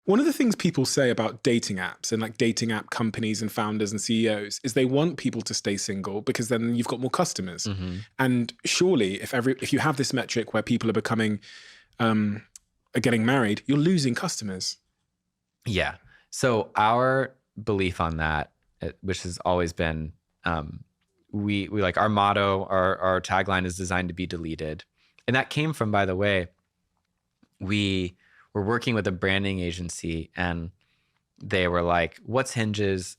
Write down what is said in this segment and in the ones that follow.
One of the things people say about dating apps and like dating app companies and founders and CEOs is they want people to stay single because then you've got more customers. Mm-hmm. And surely if you have this metric where people are getting married, you're losing customers. Yeah. So our belief on that, which has always been, we like our motto, our tagline is designed to be deleted. And that came from, by the way, we were working with a branding agency and they were like, what's Hinge's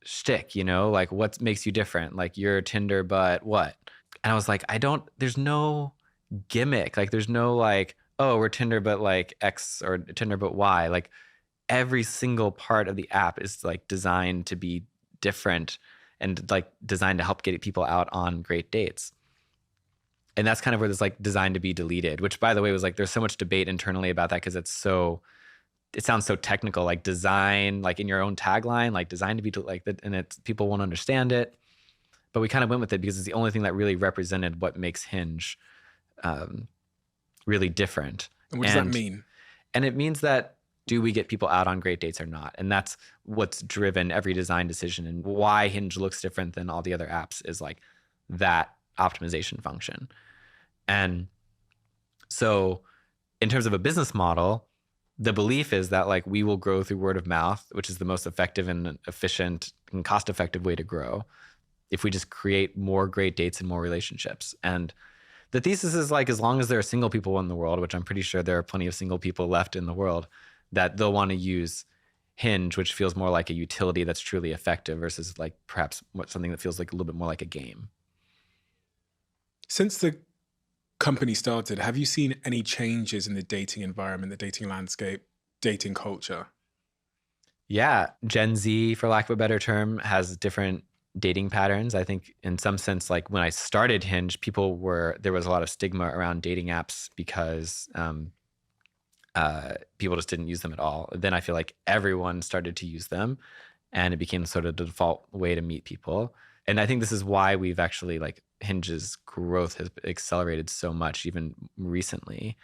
shtick? Like what makes you different? Like you're Tinder, but what? And I was like, there's no gimmick. Like there's no like, oh, we're Tinder, but like X, or Tinder, but Y. Like every single part of the app is like designed to be different and like designed to help get people out on great dates. And that's kind of where this like designed to be deleted, which by the way was like, there's so much debate internally about that because it sounds so technical, like design, like in your own tagline, like designed to be like that, and people won't understand it. But we kind of went with it because it's the only thing that really represented what makes Hinge really different. And what does that mean? And it means that, do we get people out on great dates or not? And that's what's driven every design decision, and why Hinge looks different than all the other apps is like that optimization function. And so in terms of a business model, the belief is that like we will grow through word of mouth, which is the most effective and efficient and cost-effective way to grow if we just create more great dates and more relationships. And the thesis is like, as long as there are single people in the world, which I'm pretty sure there are plenty of single people left in the world, that they'll want to use Hinge, which feels more like a utility that's truly effective versus like perhaps something that feels like a little bit more like a game. Since the company started, have you seen any changes in the dating environment, the dating landscape, dating culture? Yeah. Gen Z, for lack of a better term, has different dating patterns. I think in some sense, like when I started Hinge, there was a lot of stigma around dating apps because people just didn't use them at all. Then I feel like everyone started to use them and it became sort of the default way to meet people. And I think this is why we've actually like Hinge's growth has accelerated so much even recently,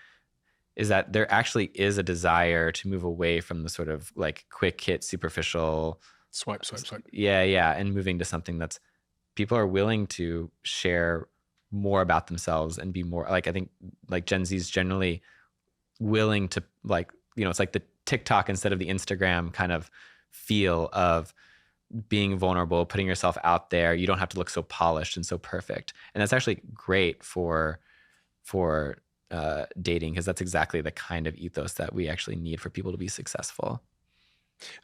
is that there actually is a desire to move away from the sort of like quick hit, superficial swipe. Yeah. And moving to something that's, people are willing to share more about themselves and be more like, I think like Gen Z is generally willing to like, it's like the TikTok instead of the Instagram kind of feel of being vulnerable, putting yourself out there. You don't have to look so polished and so perfect. And that's actually great for dating, because that's exactly the kind of ethos that we actually need for people to be successful.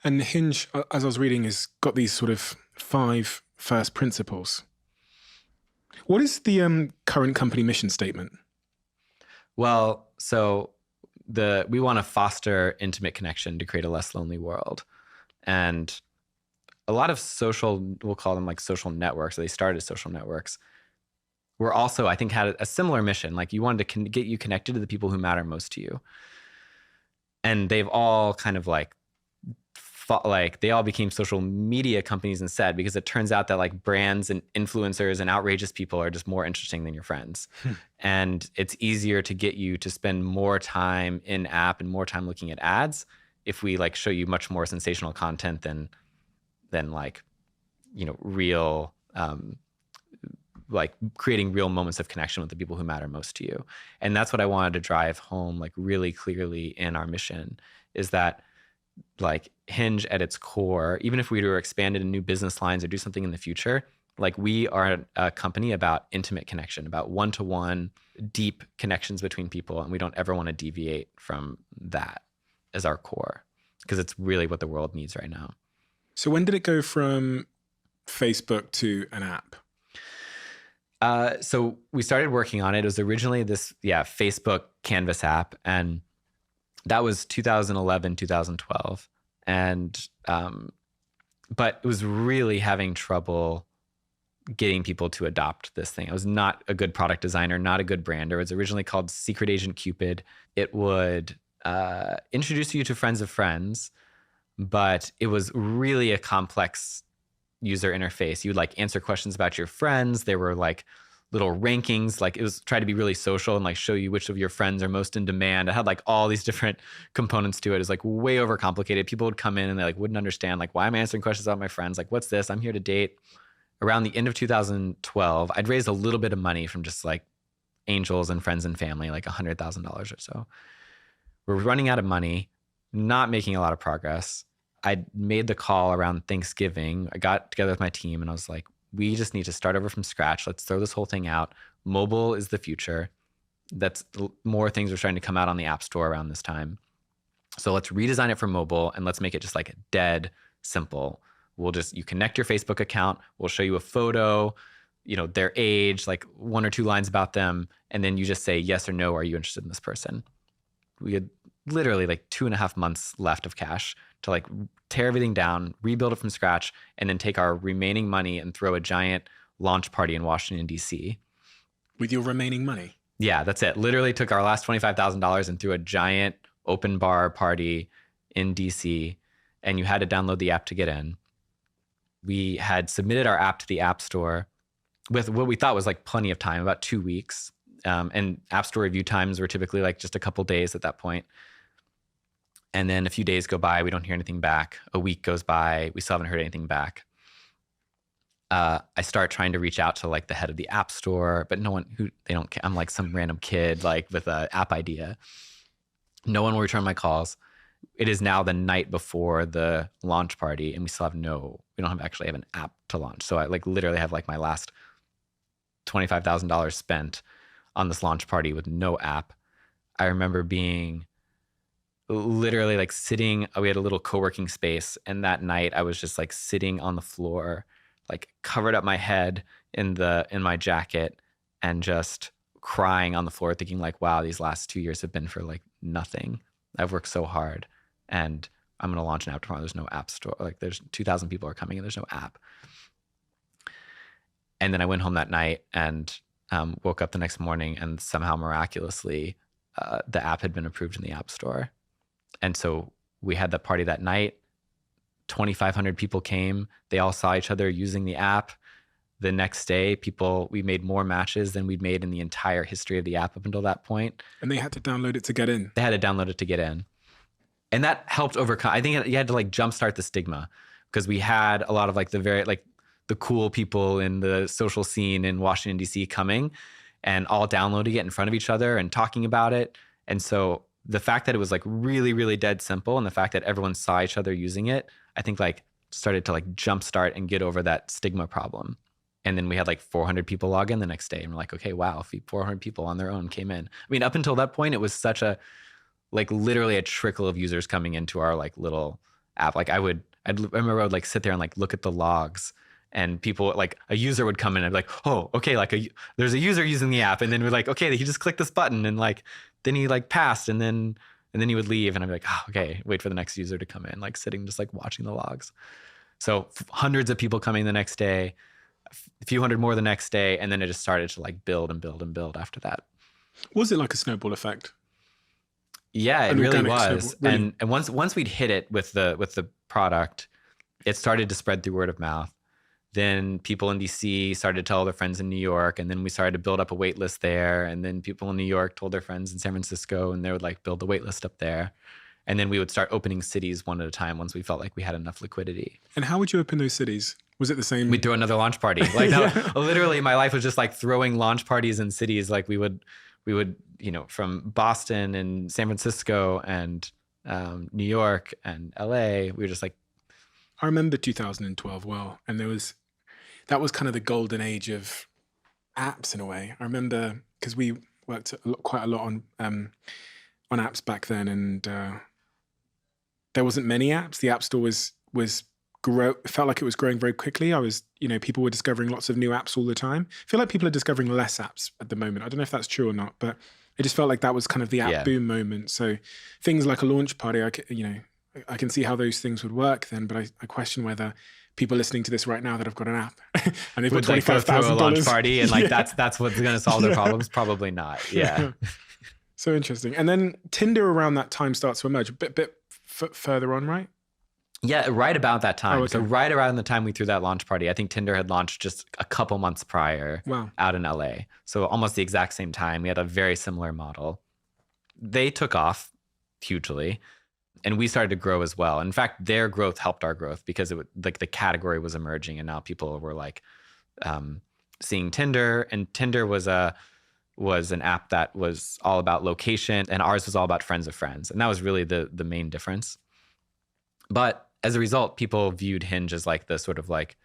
And Hinge, as I was reading, has got these sort of 5 first principles. What is the current company mission statement? Well, so we want to foster intimate connection to create a less lonely world. And a lot of social, we'll call them like social networks, they started as social networks, were also, I think, had a similar mission. Like you wanted to get you connected to the people who matter most to you. And they've all kind of like they all became social media companies instead, because it turns out that like brands and influencers and outrageous people are just more interesting than your friends. And it's easier to get you to spend more time in app and more time looking at ads if we like show you much more sensational content than like, real, like creating real moments of connection with the people who matter most to you. And that's what I wanted to drive home like really clearly in our mission, is that like Hinge at its core, even if we were expanded in new business lines or do something in the future, like we are a company about intimate connection, about one-to-one deep connections between people. And we don't ever want to deviate from that as our core, because it's really what the world needs right now. So when did it go from Facebook to an app? So we started working on it. It was originally this, Facebook Canvas app. And that was 2011, 2012. And, but it was really having trouble getting people to adopt this thing. I was not a good product designer, not a good brander. It was originally called Secret Agent Cupid. It would introduce you to friends of friends, but it was really a complex user interface. You would like answer questions about your friends. There were like little rankings. Like it was try to be really social and like show you which of your friends are most in demand. It had like all these different components to it. It was like way overcomplicated. People would come in and they like wouldn't understand like why am I answering questions about my friends? Like what's this? I'm here to date. Around the end of 2012, I'd raised a little bit of money from just like angels and friends and family, like $100,000 or so. We're running out of money, not making a lot of progress. I made the call around Thanksgiving. I got together with my team and I was like, we just need to start over from scratch. Let's throw this whole thing out. Mobile is the future. That's more things are starting to come out on the App Store around this time. So let's redesign it for mobile and let's make it just like dead simple. You connect your Facebook account. We'll show you a photo, their age, like 1 or 2 lines about them. And then you just say yes or no. Are you interested in this person? We had literally like 2.5 months left of cash to like tear everything down, rebuild it from scratch, and then take our remaining money and throw a giant launch party in Washington, D.C. With your remaining money? Yeah, that's it. Literally took our last $25,000 and threw a giant open bar party in D.C. And you had to download the app to get in. We had submitted our app to the App Store with what we thought was like plenty of time, about 2 weeks. And App Store review times were typically like just a couple days at that point. And then a few days go by, we don't hear anything back. A week goes by, we still haven't heard anything back. I start trying to reach out to like the head of the App Store, but they don't care. I'm like some random kid like with an app idea. No one will return my calls. It is now the night before the launch party and we still we don't actually have an app to launch. So I like literally have like my last $25,000 spent on this launch party with no app. I remember being literally like sitting, we had a little co-working space. And that night I was just like sitting on the floor, like covered up my head in my jacket and just crying on the floor, thinking like, wow, these last 2 years have been for like nothing. I've worked so hard and I'm going to launch an app tomorrow. There's no app store. Like there's 2,000 people are coming and there's no app. And then I went home that night and woke up the next morning and somehow miraculously the app had been approved in the App Store. And so we had that party that night. 2,500 people came. They all saw each other using the app. The next day, we made more matches than we'd made in the entire history of the app up until that point. And they had to download it to get in. They had to download it to get in. And that helped overcome. I think you had to like jumpstart the stigma because we had a lot of like the cool people in the social scene in Washington, D.C. coming and all downloading it in front of each other and talking about it. And so the fact that it was like really, really dead simple and the fact that everyone saw each other using it, I think like started to like jumpstart and get over that stigma problem. And then we had like 400 people log in the next day and we're like, okay, wow, if 400 people on their own came in. I mean, up until that point, it was such a, like literally a trickle of users coming into our like little app. Like I remember I would like sit there and like look at the logs and people like a user would come in and I'd be like, oh, okay, like there's a user using the app. And then we're like, okay, he just clicked this button and like, then he like passed and then he would leave and I'd be like, oh, okay, wait for the next user to come in, like sitting, just like watching the logs. So hundreds of people coming the next day, a few hundred more the next day. And then it just started to like build and build and build after that. Was it like a snowball effect? Yeah, it really was. Really? And once we'd hit it with the product, it started to spread through word of mouth. Then people in DC started to tell their friends in New York, and then we started to build up a wait list there. And then people in New York told their friends in San Francisco, and they would like build the wait list up there. And then we would start opening cities one at a time once we felt like we had enough liquidity. And how would you open those cities? Was it the same? We'd throw another launch party. Like literally my life was just like throwing launch parties in cities. Like we would, from Boston and San Francisco and New York and LA, we were just like. I remember 2012 well, and that was kind of the golden age of apps in a way. I remember because we worked quite a lot on apps back then, and there wasn't many apps. The App Store felt like it was growing very quickly. People were discovering lots of new apps all the time. I feel like people are discovering less apps at the moment. I don't know if that's true or not, but it just felt like that was kind of the app boom moment. So things like a launch party, I can see how those things would work then, but I question whether people listening to this right now that have got an app and they've got $25,000 a launch party and like that's what's going to solve their problems. Probably not. Yeah. So interesting. And then Tinder around that time starts to emerge a bit further on, right? Yeah, right about that Oh, time. So okay. right around the time we threw that launch party, I think Tinder had launched just a couple months prior Wow. out in LA. So almost the exact same time. We had a very similar model. They took off hugely, and we started to grow as well. In fact, their growth helped our growth because like the category was emerging, and now people were like seeing Tinder, and Tinder was an app that was all about location, and ours was all about friends of friends, and that was really the main difference. But as a result, people viewed Hinge as like the sort of like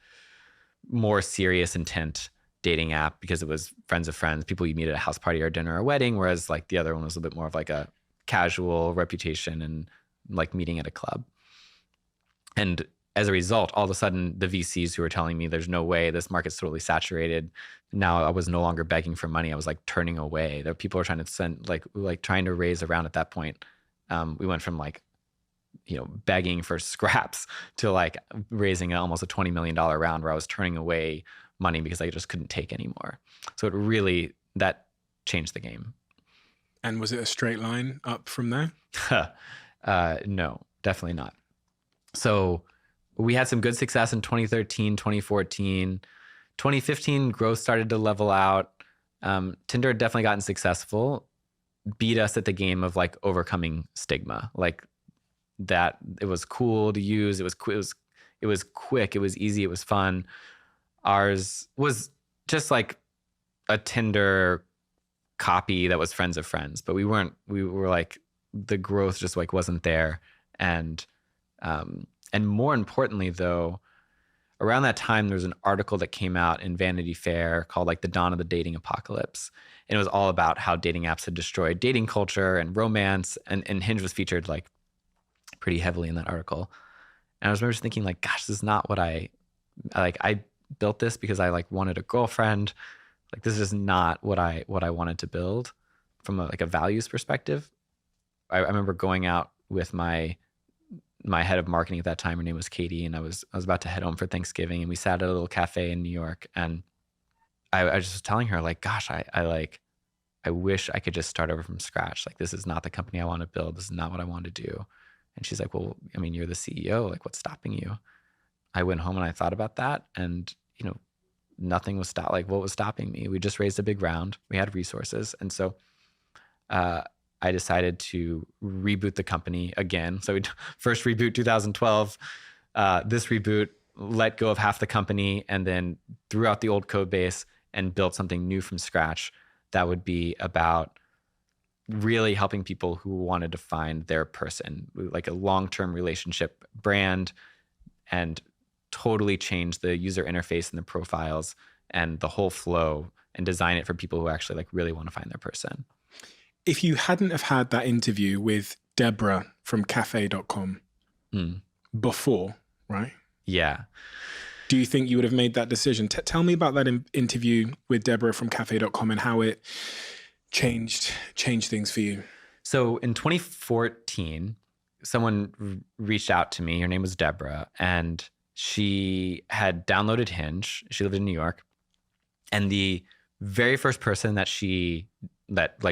more serious intent dating app because it was friends of friends, people you meet at a house party or dinner or a wedding, whereas like the other one was a bit more of like a casual reputation and like meeting at a club. And as a result, all of a sudden, the VCs who were telling me there's no way, this market's totally saturated. Now I was no longer begging for money. I was like turning away. There people were trying to send like trying to raise around at that point. We went from like, begging for scraps to like raising almost a $20 million round where I was turning away money because I just couldn't take anymore. So it really, that changed the game. And was it a straight line up from there? No, definitely not. So we had some good success in 2013, 2014. 2015, growth started to level out. Tinder had definitely gotten successful, beat us at the game of like overcoming stigma. Like that it was cool to use. It was quick, it was easy, it was fun. Ours was just like a Tinder copy that was friends of friends, but we were like, the growth just like wasn't there. And more importantly though, around that time, there was an article that came out in Vanity Fair called like The Dawn of the Dating Apocalypse. And it was all about how dating apps had destroyed dating culture and romance. And Hinge was featured like pretty heavily in that article. And I was remember just thinking like, gosh, this is not what I built this because I like wanted a girlfriend. Like this is not what I wanted to build from a values perspective. I remember going out with my head of marketing at that time. Her name was Katie, and I was about to head home for Thanksgiving, and we sat at a little cafe in New York, and I just was telling her like, gosh, I wish I could just start over from scratch. Like this is not the company I want to build. This is not what I want to do. And she's like, well, I mean, you're the CEO. Like, what's stopping you? I went home and I thought about that, and nothing was what was stopping me? We just raised a big round. We had resources, and so I decided to reboot the company again. So we first reboot 2012. This reboot let go of half the company and then threw out the old code base and built something new from scratch that would be about really helping people who wanted to find their person, like a long-term relationship brand, and totally change the user interface and the profiles and the whole flow and design it for people who actually like really want to find their person. If you hadn't have had that interview with Deborah from cafe.com before, right? Yeah. Do you think you would have made that decision? Tell me about that interview with Deborah from cafe.com and how it changed things for you. So in 2014, someone reached out to me. Her name was Deborah, and she had downloaded Hinge. She lived in New York. And the very first person that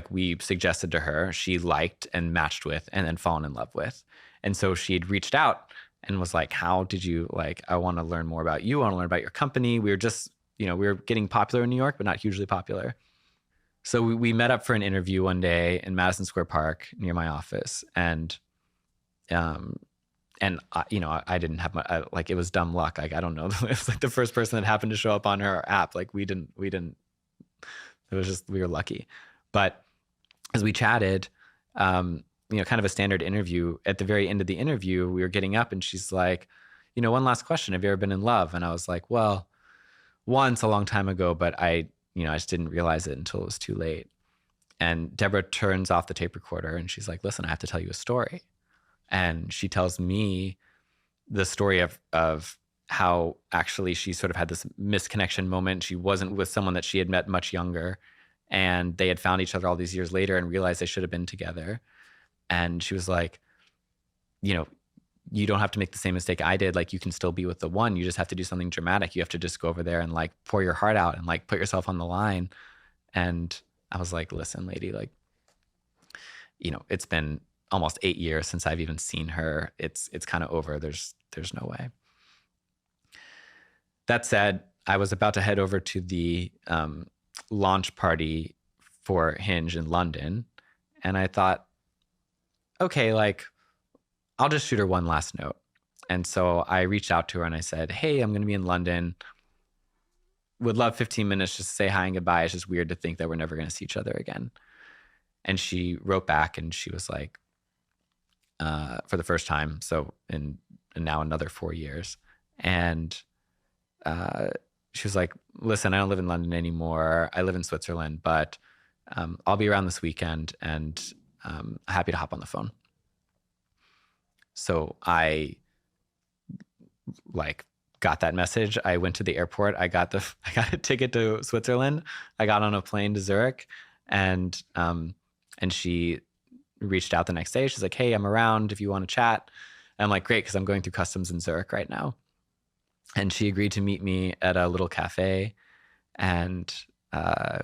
we suggested to her, she liked and matched with and then fallen in love with. And so she had reached out and was like, how did you I want to learn more about you. I want to learn about your company. We were just, we were getting popular in New York, but not hugely popular. So we met up for an interview one day in Madison Square Park near my office. And I didn't have it was dumb luck. Like, I don't know. It was like the first person that happened to show up on her app. Like we didn't, it was just, we were lucky. But as we chatted, kind of a standard interview, at the very end of the interview, we were getting up and she's like, one last question. Have you ever been in love? And I was like, well, once a long time ago, but I just didn't realize it until it was too late. And Deborah turns off the tape recorder and she's like, listen, I have to tell you a story. And she tells me the story of how actually she sort of had this misconnection moment. She wasn't with someone that she had met much younger, and they had found each other all these years later and realized they should have been together. And she was like, you don't have to make the same mistake I did. Like, you can still be with the one. You just have to do something dramatic. You have to just go over there and like pour your heart out and like put yourself on the line. And I was like, listen, lady, like, it's been almost 8 years since I've even seen her. It's kind of over. There's no way. That said, I was about to head over to the launch party for Hinge in London, and I thought, okay, like I'll just shoot her one last note. And so I reached out to her and I said, hey, I'm going to be in London. Would love 15 minutes just to say hi and goodbye. It's just weird to think that we're never going to see each other again. And she wrote back and she was like, for the first time, so in now another 4 years. And she was like, listen, I don't live in London anymore. I live in Switzerland, but I'll be around this weekend and happy to hop on the phone. So I like got that message. I went to the airport. I got a ticket to Switzerland. I got on a plane to Zurich, and she reached out the next day. She's like, hey, I'm around if you want to chat. And I'm like, great, because I'm going through customs in Zurich right now. And she agreed to meet me at a little cafe, and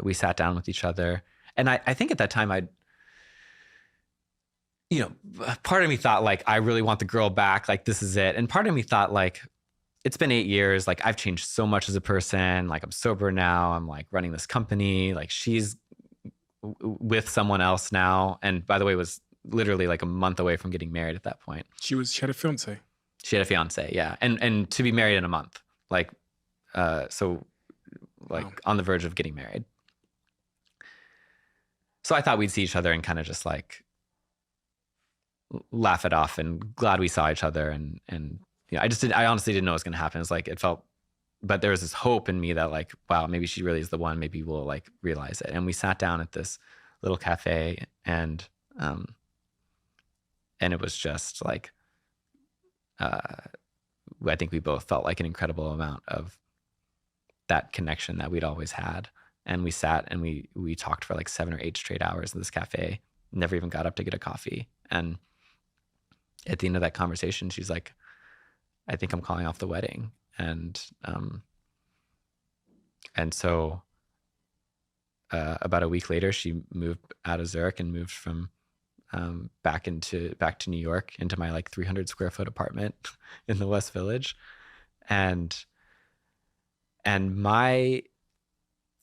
we sat down with each other. And I think at that time part of me thought like, I really want the girl back. Like, this is it. And part of me thought like, it's been 8 years. Like, I've changed so much as a person. Like, I'm sober now. I'm like running this company. Like, she's with someone else now. And by the way, was literally like a month away from getting married at that point. She had a fiance. She had a fiance, yeah. And to be married in a month. Like, so like wow. On the verge of getting married. So I thought we'd see each other and kind of just like laugh it off, and glad we saw each other. And I honestly didn't know what was going to happen. It's like, it felt, but there was this hope in me that like, wow, maybe she really is the one. Maybe we'll like realize it. And we sat down at this little cafe, and it was just like, I think we both felt like an incredible amount of that connection that we'd always had. And we sat and we talked for like 7 or 8 straight hours in this cafe, never even got up to get a coffee. And at the end of that conversation, she's like, I think I'm calling off the wedding. And so about a week later, she moved out of Zurich and moved from back to New York, into my like 300 square foot apartment in the West Village. And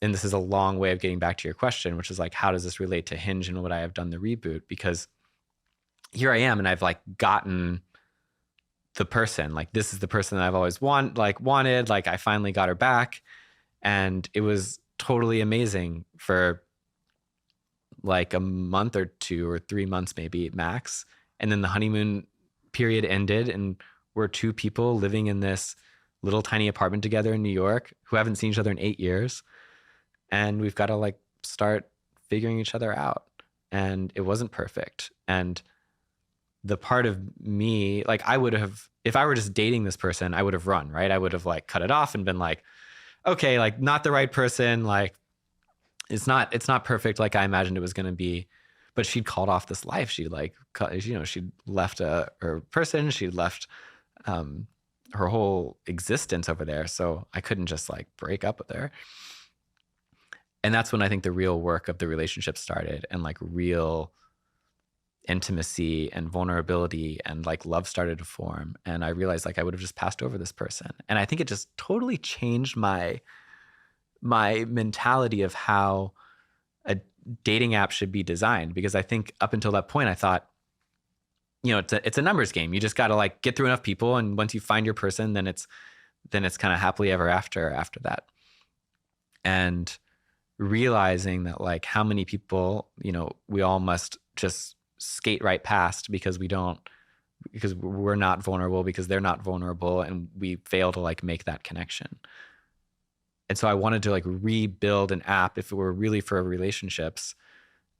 this is a long way of getting back to your question, which is like, how does this relate to Hinge and would I have done the reboot? Because here I am, and I've like gotten the person, like this is the person that I've always wanted. Like I finally got her back, and it was totally amazing for like a month or 2 or 3 months, maybe max. And then the honeymoon period ended, and we're 2 people living in this little tiny apartment together in New York who haven't seen each other in 8 years. And we've got to like start figuring each other out. And it wasn't perfect. And the part of me, like I would have, if I were just dating this person, I would have run, right? I would have like cut it off and been like, okay, like not the right person. Like it's not perfect like I imagined it was going to be. But she'd called off this life. She like, she'd left her person. She'd left her whole existence over there. So I couldn't just like break up with her. And that's when I think the real work of the relationship started, and like real intimacy and vulnerability and like love started to form. And I realized like I would have just passed over this person. And I think it just totally changed my mentality of how a dating app should be designed. Because I think up until that point, I thought, it's a numbers game. You just got to like get through enough people. And once you find your person, then it's kind of happily ever after that. And realizing that like how many people, we all must just skate right past because we're not vulnerable, because they're not vulnerable, and we fail to like make that connection. And so I wanted to like rebuild an app, if it were really for relationships,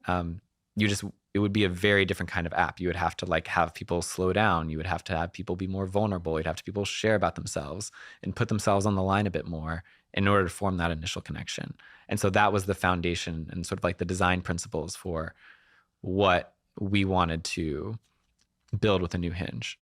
it would be a very different kind of app. You would have to like have people slow down. You would have to have people be more vulnerable. You'd have to people share about themselves and put themselves on the line a bit more in order to form that initial connection. And so that was the foundation and sort of like the design principles for what we wanted to build with a new Hinge.